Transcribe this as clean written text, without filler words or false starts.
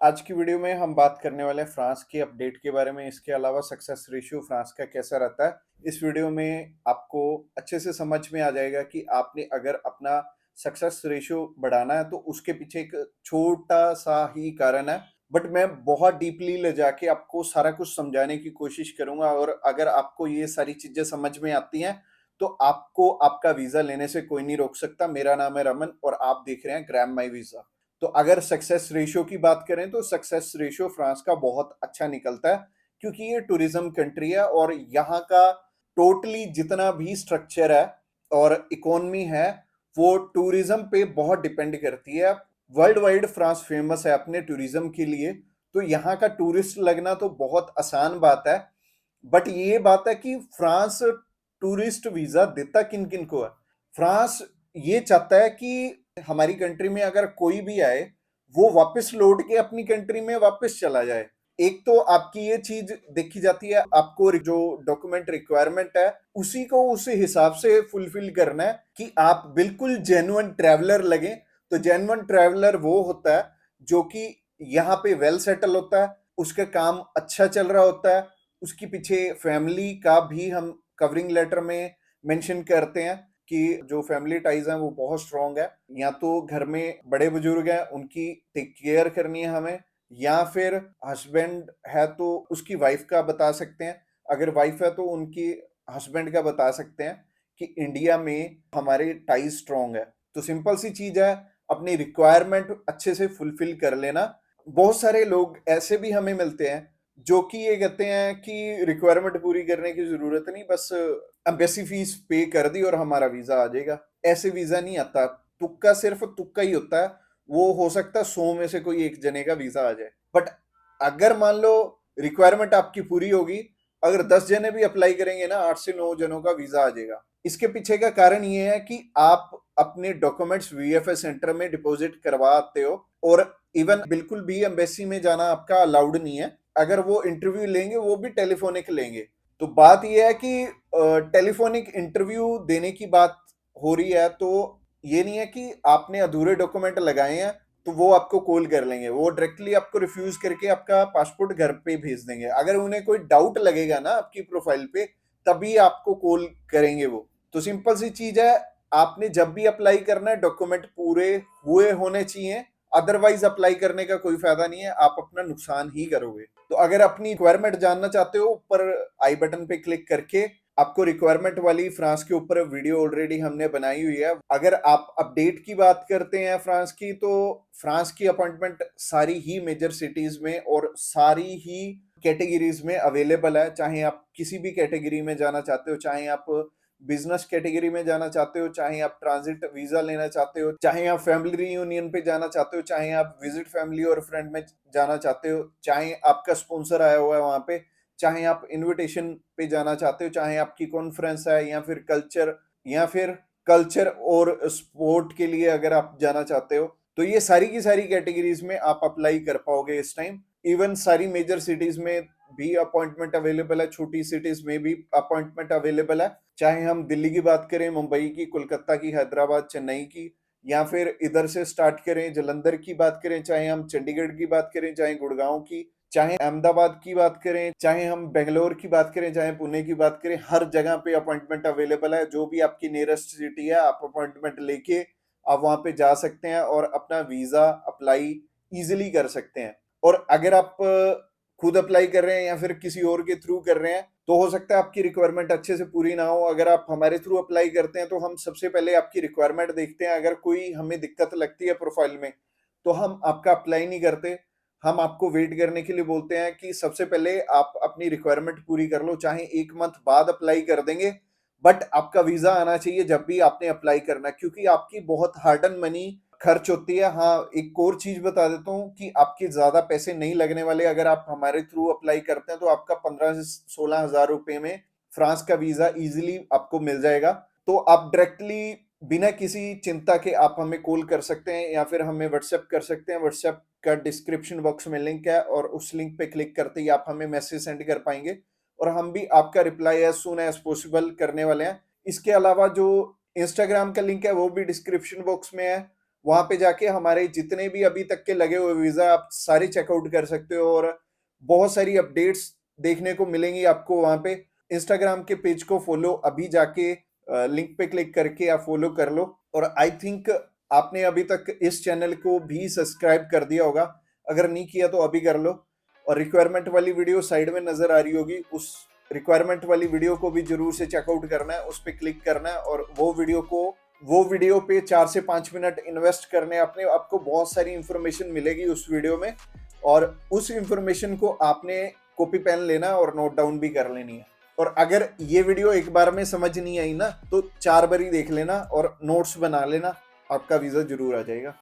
आज की वीडियो में हम बात करने वाले हैं फ्रांस की अपडेट के बारे में। इसके अलावा सक्सेस रेशियो फ्रांस का कैसा रहता है, इस वीडियो में आपको अच्छे से समझ में आ जाएगा कि आपने अगर अपना सक्सेस रेशियो बढ़ाना है तो उसके पीछे एक छोटा सा ही कारण है। बट मैं बहुत डीपली ले जाके आपको सारा कुछ समझाने की कोशिश करूंगा, और अगर आपको ये सारी चीजें समझ में आती हैं तो आपको आपका वीजा लेने से कोई नहीं रोक सकता। मेरा नाम है रमन और आप देख रहे हैं ग्रैब माई वीजा। तो अगर सक्सेस रेशियो की बात करें तो सक्सेस रेशियो फ्रांस का बहुत अच्छा निकलता है, क्योंकि ये टूरिज्म कंट्री है और यहाँ का टोटली जितना भी स्ट्रक्चर है और इकोनॉमी है वो टूरिज्म पे बहुत डिपेंड करती है। वर्ल्ड वाइड फ्रांस फेमस है अपने टूरिज्म के लिए, तो यहाँ का टूरिस्ट लगना तो बहुत आसान बात है। बट ये बात है कि फ्रांस टूरिस्ट वीजा देता किन किन को है। फ्रांस ये चाहता है कि हमारी कंट्री में अगर कोई भी आए वो वापस लौट के अपनी कंट्री में वापस चला जाए। एक तो आपकी ये चीज देखी जाती है, आपको जो डॉक्यूमेंट रिक्वायरमेंट है उसी को उस हिसाब से फुलफिल करना है कि आप बिल्कुल जेन्युइन ट्रैवलर लगे। तो जेन्युइन ट्रैवलर वो होता है जो कि यहाँ पे वेल सेटल होता है, उसका काम अच्छा चल रहा होता है, उसके पीछे फैमिली का भी हम कवरिंग लेटर में मेंशन करते हैं कि जो फैमिली टाइज हैं वो बहुत स्ट्रांग है। या तो घर में बड़े बुजुर्ग हैं उनकी टेक केयर करनी है हमें, या फिर हस्बैंड है तो उसकी वाइफ का बता सकते हैं, अगर वाइफ है तो उनकी हस्बैंड का बता सकते हैं कि इंडिया में हमारे टाइज स्ट्रांग है। तो सिंपल सी चीज है, अपनी रिक्वायरमेंट अच्छे से फुलफिल कर लेना। बहुत सारे लोग ऐसे भी हमें मिलते हैं जो कि ये कहते हैं कि रिक्वायरमेंट पूरी करने की जरूरत नहीं, बस एम्बेसी फीस पे कर दी और हमारा वीजा आ जाएगा। ऐसे वीजा नहीं आता, तुक्का सिर्फ तुक्का ही होता है। वो हो सकता है 100 में से कोई एक जने का वीजा आ जाए। बट अगर मान लो रिक्वायरमेंट आपकी पूरी होगी, अगर 10 जने भी अप्लाई करेंगे ना, 8 से 9 जनों का वीजा आ जाएगा। इसके पीछे का कारण ये है कि आप अपने डॉक्यूमेंट्स वीएफएस सेंटर में डिपॉजिट करवाते हो, और इवन बिल्कुल भी एम्बेसी में जाना आपका अलाउड नहीं है। अगर वो इंटरव्यू लेंगे वो भी टेलीफोनिक लेंगे। तो बात यह है कि टेलीफोनिक इंटरव्यू देने की बात हो रही है, तो ये नहीं है कि आपने अधूरे डॉक्यूमेंट लगाए हैं तो वो आपको कॉल कर लेंगे। वो डायरेक्टली आपको रिफ्यूज करके आपका पासपोर्ट घर पे भेज देंगे। अगर उन्हें कोई डाउट लगेगा ना आपकी प्रोफाइल पे, तभी आपको कॉल करेंगे वो। तो सिंपल सी चीज है, आपने जब भी अप्लाई करना है डॉक्यूमेंट पूरे हुए होने चाहिए, अदरवाइज अप्लाई करने का कोई फायदा नहीं है, आप अपना नुकसान ही करोगे। तो अगर अपनी रिक्वायरमेंट जानना चाहते हो, ऊपर आई बटन पे क्लिक करके आपको रिक्वायरमेंट वाली फ्रांस के ऊपर वीडियो ऑलरेडी हमने बनाई हुई है। अगर आप अपडेट की बात करते हैं फ्रांस की, तो फ्रांस की अपॉइंटमेंट सारी ही मेजर सिटीज में और सारी ही कैटेगरीज में अवेलेबल है। चाहे आप किसी भी कैटेगरी में जाना चाहते हो, चाहे आप बिजनेस कैटेगरी में जाना चाहते हो, चाहे आप ट्रांजिट वीजा लेना चाहते हो, चाहे आप फैमिली रियूनियन पे जाना चाहते हो, चाहे आप विजिट फैमिली और फ्रेंड में जाना चाहते हो, चाहे आपका स्पॉन्सर आया हुआ है वहां पे, चाहे आप इनविटेशन पे जाना चाहते हो, चाहे आपकी कॉन्फ्रेंस है, या फिर कल्चर और स्पोर्ट के लिए अगर आप जाना चाहते हो, तो ये सारी की सारी कैटेगरीज में आप अप्लाई कर पाओगे इस टाइम। इवन सारी मेजर सिटीज में भी अपॉइंटमेंट अवेलेबल है, छोटी सिटीज में भी अपॉइंटमेंट अवेलेबल है। चाहे हम दिल्ली की बात करें, मुंबई की, कोलकाता की, हैदराबाद, चेन्नई की, या फिर इधर से स्टार्ट करें जलंधर की बात करें, चाहे हम चंडीगढ़ की बात करें, चाहे गुड़गांव की, चाहे अहमदाबाद की बात करें, चाहे हम बेंगलोर की बात करें, चाहे पुणे की बात करें, हर जगह पे अपॉइंटमेंट अवेलेबल है। जो भी आपकी नियरेस्ट सिटी है, आप अपॉइंटमेंट लेके आप वहां पे जा सकते हैं और अपना वीजा अप्लाई इजिली कर सकते हैं। और अगर आप खुद अप्लाई कर रहे हैं या फिर किसी और के थ्रू कर रहे हैं, तो हो सकता है आपकी रिक्वायरमेंट अच्छे से पूरी ना हो। अगर आप हमारे थ्रू अप्लाई करते हैं तो हम सबसे पहले आपकी रिक्वायरमेंट देखते हैं। अगर कोई हमें दिक्कत लगती है प्रोफाइल में तो हम आपका अप्लाई नहीं करते, हम आपको वेट करने के लिए बोलते हैं कि सबसे पहले आप अपनी रिक्वायरमेंट पूरी कर लो। चाहे 1 मंथ बाद अप्लाई कर देंगे, बट आपका वीजा आना चाहिए जब भी आपने अप्लाई करना है, क्योंकि आपकी बहुत हार्ड एंड मनी खर्च होती है। हाँ, एक और चीज बता देता हूँ कि आपके ज्यादा पैसे नहीं लगने वाले। अगर आप हमारे थ्रू अप्लाई करते हैं तो आपका 15 से 16 हजार रुपए में फ्रांस का वीजा इजिली आपको मिल जाएगा। तो आप डायरेक्टली बिना किसी चिंता के आप हमें कॉल कर सकते हैं या फिर हमें व्हाट्सएप कर सकते हैं। व्हाट्सएप का डिस्क्रिप्शन बॉक्स में लिंक है और उस लिंक पे क्लिक करते ही आप हमें मैसेज सेंड कर पाएंगे, और हम भी आपका reply as soon as possible करने वाले हैं। इसके अलावा जो इंस्टाग्राम का लिंक है वो भी डिस्क्रिप्शन बॉक्स में है, वहां पे जाके हमारे जितने भी अभी तक के लगे हुए वीजा आप सारे चेकआउट कर सकते हो और बहुत सारी अपडेट्स देखने को मिलेंगी आपको वहां पे। इंस्टाग्राम के पेज को फॉलो अभी जाके लिंक पे क्लिक करके आप फॉलो कर लो। और आई थिंक आपने अभी तक इस चैनल को भी सब्सक्राइब कर दिया होगा, अगर नहीं किया तो अभी कर लो। और रिक्वायरमेंट वाली वीडियो साइड में नजर आ रही होगी, उस रिक्वायरमेंट वाली वीडियो को भी जरूर से चेकआउट करना है, उस पर क्लिक करना है और वो वीडियो पे 4 से 5 मिनट इन्वेस्ट करने अपने, आपको बहुत सारी इंफॉर्मेशन मिलेगी उस वीडियो में। और उस इंफॉर्मेशन को आपने कॉपी पेन लेना और नोट डाउन भी कर लेनी है। और अगर ये वीडियो एक बार में समझ नहीं आई ना तो 4 बारी देख लेना और नोट्स बना लेना, आपका वीजा जरूर आ जाएगा।